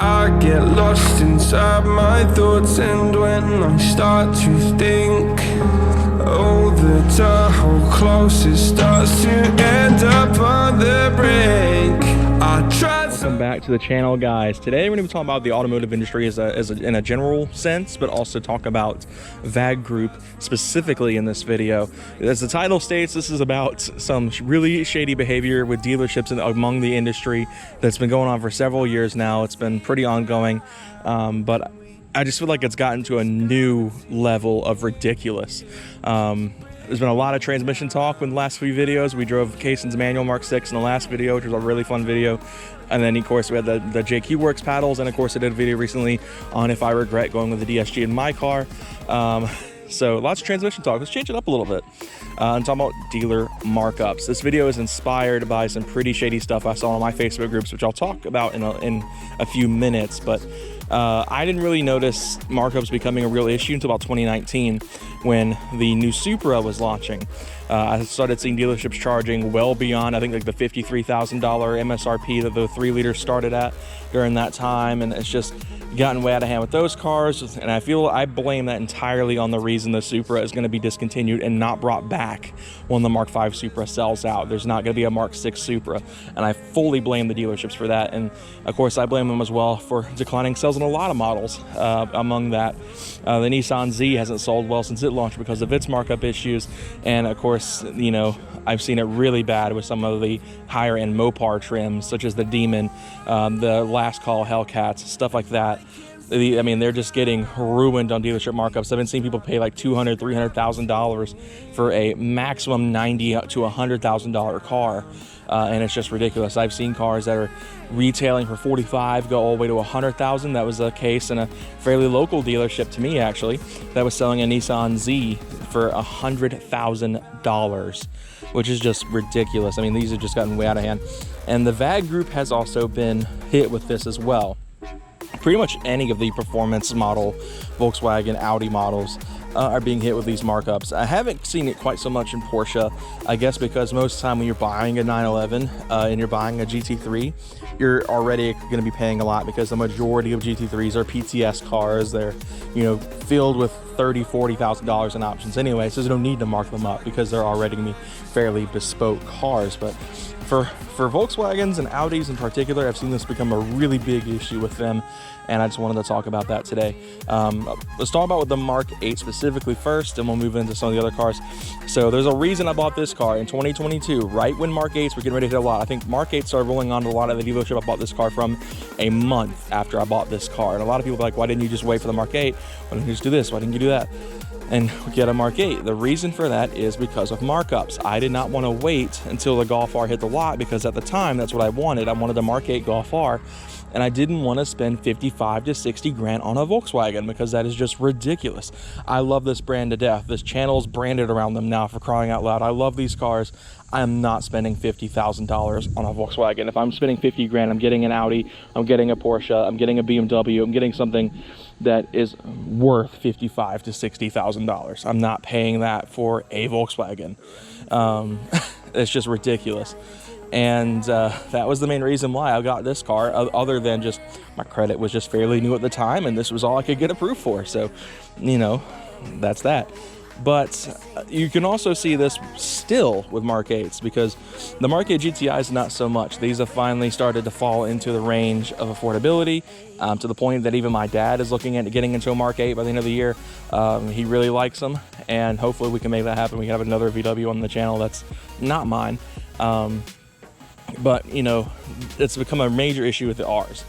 I get lost inside my thoughts, and when I start to think, oh, the tunnel closest starts to end up on the brink. I tried. Welcome back to the channel, guys. Today we're going to be talking about the automotive industry in a general sense, but also talk about VAG Group specifically in this video. As the title states, this is about some really shady behavior with dealerships among the industry that's been going on for several years now. It's been pretty ongoing, but I just feel like it's gotten to a new level of ridiculous. There's been a lot of transmission talk in the last few videos. We drove Kaysen's manual Mark 6 in the last video, which was a really fun video. And then, of course, we had the JQ Works paddles. And, of course, I did a video recently on if I regret going with the DSG in my car. So lots of transmission talk. Let's change it up a little bit and talk about dealer markups. This video is inspired by some pretty shady stuff I saw on my Facebook groups, which I'll talk about in a few minutes. But I didn't really notice markups becoming a real issue until about 2019 when the new Supra was launching. I started seeing dealerships charging well beyond, I think, like the $53,000 MSRP that the 3-liter started at during that time, and it's just gotten way out of hand with those cars. And I blame that entirely on the reason the Supra is going to be discontinued and not brought back when the Mark 5 Supra sells out. There's not going to be a Mark 6 Supra, and I fully blame the dealerships for that. And of course, I blame them as well for declining sales in a lot of models. Among that, the Nissan Z hasn't sold well since it launched because of its markup issues, and of course, you know, I've seen it really bad with some of the higher end Mopar trims, such as the Demon, the Last Call Hellcats, stuff like that. I mean, they're just getting ruined on dealership markups. I've been seeing people pay like $200,000, $300,000 for a maximum $90,000 to $100,000 car, and it's just ridiculous. I've seen cars that are retailing for $45,000 go all the way to $100,000. That was a case in a fairly local dealership to me, actually, that was selling a Nissan Z for $100,000, which is just ridiculous. I mean, these have just gotten way out of hand. And the VAG Group has also been hit with this as well. Pretty much any of the performance model Volkswagen, Audi models are being hit with these markups. I haven't seen it quite so much in Porsche, I guess because most of the time when you're buying a 911 and you're buying a GT3, you're already going to be paying a lot because the majority of GT3s are PTS cars. They're, you know, filled with $30,000, $40,000 in options anyway, so there's no need to mark them up because they're already going to be fairly bespoke cars. But for Volkswagens and Audis in particular, I've seen this become a really big issue with them, and I just wanted to talk about that today. Let's talk about with the Mark 8 specifically first, and we'll move into some of the other cars. So there's a reason I bought this car in 2022, right when Mark 8s were getting ready to hit a lot. I think Mark 8 started rolling on to a lot of the dealership I bought this car from a month after I bought this car. And a lot of people are like, why didn't you just wait for the Mark 8? Why didn't you just do this? Why didn't you do that? And get a Mark 8. The reason for that is because of markups. I did not want to wait until the Golf R hit the lot because at the time that's what I wanted. I wanted a Mark 8 Golf R, and I didn't want to spend 55 to 60 grand on a Volkswagen because that is just ridiculous. I love this brand to death. This channel is branded around them now, for crying out loud. I love these cars. I am not spending $50,000 on a Volkswagen. If I'm spending 50 grand, I'm getting an Audi, I'm getting a Porsche, I'm getting a BMW, I'm getting something that is worth $55,000 to $60,000. I'm not paying that for a Volkswagen. It's just ridiculous. And that was the main reason why I got this car, other than just my credit was just fairly new at the time, and this was all I could get approved for. So, you know, that's that. But you can also see this still with Mark 8s because the Mark 8 GTIs not so much. These have finally started to fall into the range of affordability to the point that even my dad is looking at getting into a Mark 8 by the end of the year. He really likes them, and hopefully we can make that happen. We can have another VW on the channel that's not mine. But, you know, it's become a major issue with the Rs.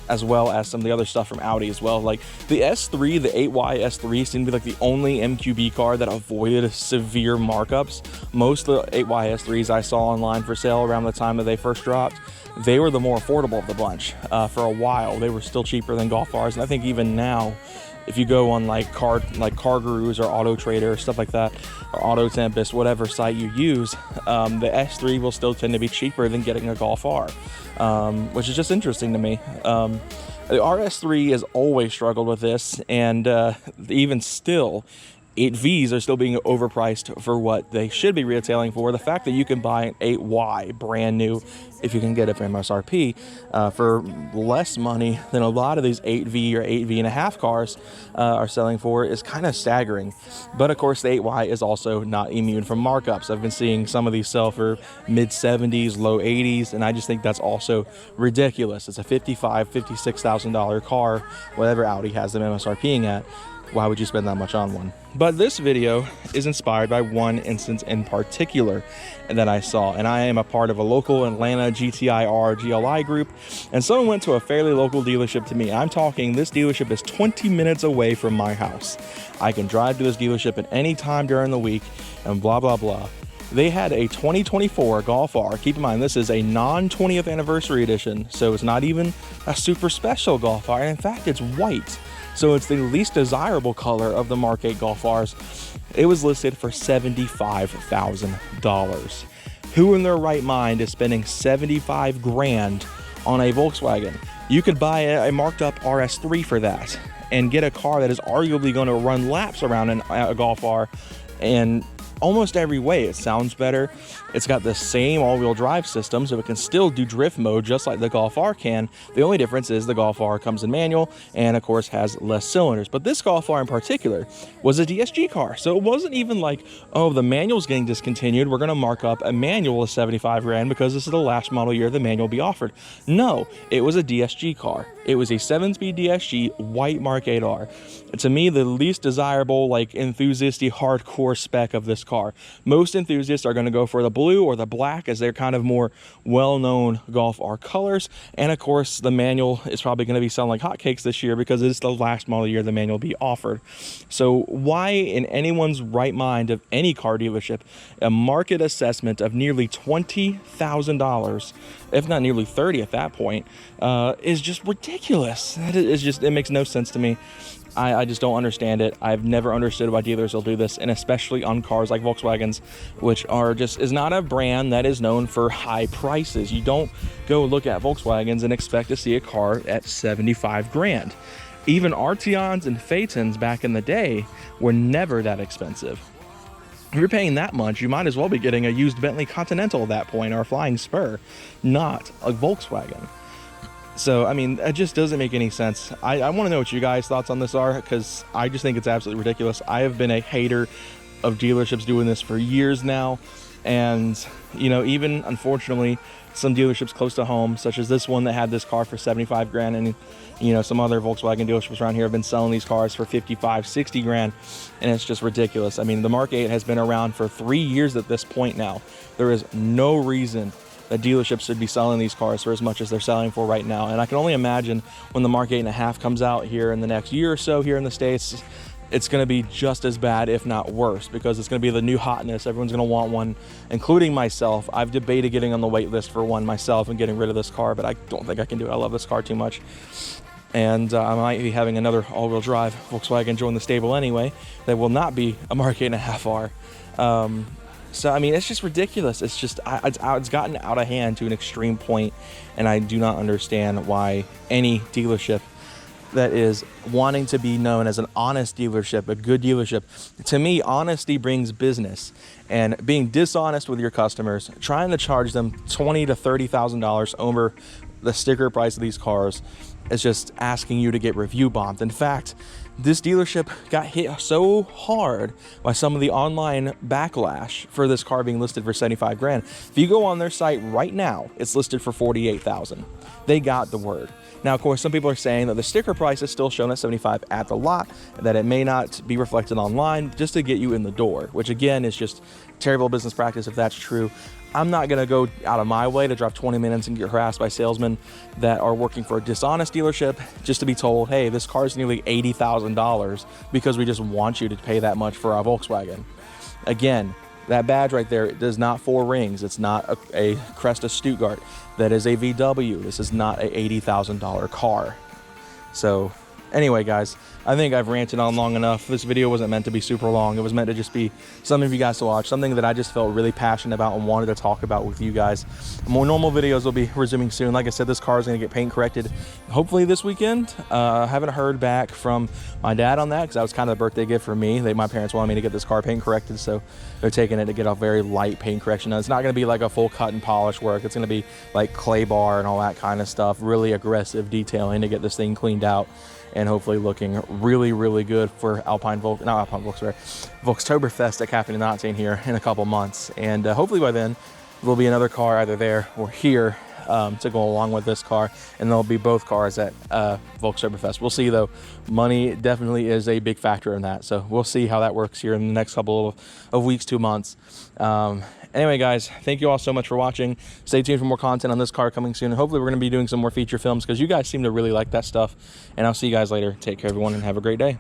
As well as some of the other stuff from Audi as well. Like the S3, the 8Y S3 seemed to be like the only MQB car that avoided severe markups. Most of the 8Y S3s I saw online for sale around the time that they first dropped, they were the more affordable of the bunch. For a while, they were still cheaper than Golf Rs, and I think even now, if you go on like Car Gurus or Auto Trader or stuff like that, or Auto Tempest, whatever site you use, the S3 will still tend to be cheaper than getting a Golf R, which is just interesting to me. The RS3 has always struggled with this, and even still, 8Vs are still being overpriced for what they should be retailing for. The fact that you can buy an 8Y brand new, if you can get it from MSRP, for less money than a lot of these 8V or 8V and a half cars are selling for is kind of staggering. But of course, the 8Y is also not immune from markups. I've been seeing some of these sell for mid 70s, low 80s, and I just think that's also ridiculous. It's a $55,000, $56,000 car, whatever Audi has them MSRPing at. Why would you spend that much on one? But this video is inspired by one instance in particular that I saw, and I am a part of a local Atlanta GTIR GLI group, and someone went to a fairly local dealership to me. I'm talking, this dealership is 20 minutes away from my house. I can drive to this dealership at any time during the week and blah, blah, blah. They had a 2024 Golf R. Keep in mind, this is a non-20th anniversary edition, so it's not even a super special Golf R. And in fact, it's white. So it's the least desirable color of the Mark 8 Golf Rs. It was listed for $75,000. Who in their right mind is spending 75 grand on a Volkswagen? You could buy a marked up RS3 for that and get a car that is arguably going to run laps around a Golf R and almost every way. It sounds better. It's got the same all-wheel drive system, so it can still do drift mode just like the Golf R can. The only difference is the Golf R comes in manual and of course has less cylinders. But this Golf R in particular was a DSG car, so it wasn't even like, oh, the manual's getting discontinued, we're going to mark up a manual of 75 grand because this is the last model year the manual will be offered. No, it was a DSG car. It was a 7-speed DSG white Mark 8R. To me, the least desirable, like, enthusiasty hardcore spec of this car. Most enthusiasts are going to go for the blue or the black, as they're kind of more well-known Golf R colors. And of course, the manual is probably going to be selling like hotcakes this year because it's the last model year the manual will be offered. So why in anyone's right mind of any car dealership, a market assessment of nearly $20,000, if not nearly 30 at that point, is just ridiculous. It makes no sense to me. I just don't understand it. I've never understood why dealers will do this, and especially on cars like Volkswagens, which is not a brand that is known for high prices. You don't go look at Volkswagens and expect to see a car at 75 grand. Even Arteons and Phaetons back in the day were never that expensive. If you're paying that much, you might as well be getting a used Bentley Continental at that point, or a Flying Spur, not a Volkswagen. So, I mean, it just doesn't make any sense. I want to know what you guys' thoughts on this are, because I just think it's absolutely ridiculous. I have been a hater of dealerships doing this for years now. And, you know, even unfortunately, some dealerships close to home, such as this one that had this car for 75 grand, and, you know, some other Volkswagen dealerships around here have been selling these cars for 55, 60 grand, and it's just ridiculous. I mean, the Mark 8 has been around for 3 years at this point now. There is no reason that dealerships should be selling these cars for as much as they're selling for right now. And I can only imagine when the Mark 8.5 comes out here in the next year or so here in the States, it's going to be just as bad, if not worse, because it's going to be the new hotness. Everyone's going to want one, including myself. I've debated getting on the wait list for one myself and getting rid of this car, but I don't think I can do it. I love this car too much. And I might be having another all-wheel drive Volkswagen join the stable anyway. That will not be a Mark 8.5R. So, I mean, it's just ridiculous. It's just, it's gotten out of hand to an extreme point, and I do not understand why any dealership that is wanting to be known as an honest dealership, a good dealership, to me, honesty brings business. And being dishonest with your customers, trying to charge them $20,000 to $30,000 over the sticker price of these cars, is just asking you to get review bombed. In fact, this dealership got hit so hard by some of the online backlash for this car being listed for 75 grand. If you go on their site right now, it's listed for 48,000. They got the word. Now, of course, some people are saying that the sticker price is still shown at 75 at the lot, that it may not be reflected online just to get you in the door, which again is just terrible business practice if that's true. I'm not going to go out of my way to drive 20 minutes and get harassed by salesmen that are working for a dishonest dealership just to be told, hey, this car is nearly $80,000 because we just want you to pay that much for our Volkswagen. Again, that badge right there does not 4 rings. It's not a Cresta Stuttgart. That is a VW. This is not a $80,000 car. So Anyway, guys, I think I've ranted on long enough. This video wasn't meant to be super long. It was meant to just be something for you guys to watch, something that I just felt really passionate about and wanted to talk about with you guys. More normal videos will be resuming soon. Like I said, this car is going to get paint corrected hopefully this weekend. I haven't heard back from my dad on that because that was kind of a birthday gift for me. My parents wanted me to get this car paint corrected, so they're taking it to get a very light paint correction. Now, it's not going to be like a full cut and polish work. It's going to be like clay bar and all that kind of stuff, really aggressive detailing to get this thing cleaned out and hopefully looking really, really good for Volkstoberfest at Cafe Nazi here in a couple months. And hopefully by then there'll be another car either there or here to go along with this car, and there'll be both cars at Volkstoberfest. We'll see though. Money definitely is a big factor in that, so we'll see how that works here in the next couple of weeks, 2 months. Anyway, guys, thank you all so much for watching. Stay tuned for more content on this car coming soon. And hopefully we're going to be doing some more feature films because you guys seem to really like that stuff. And I'll see you guys later. Take care, everyone, and have a great day.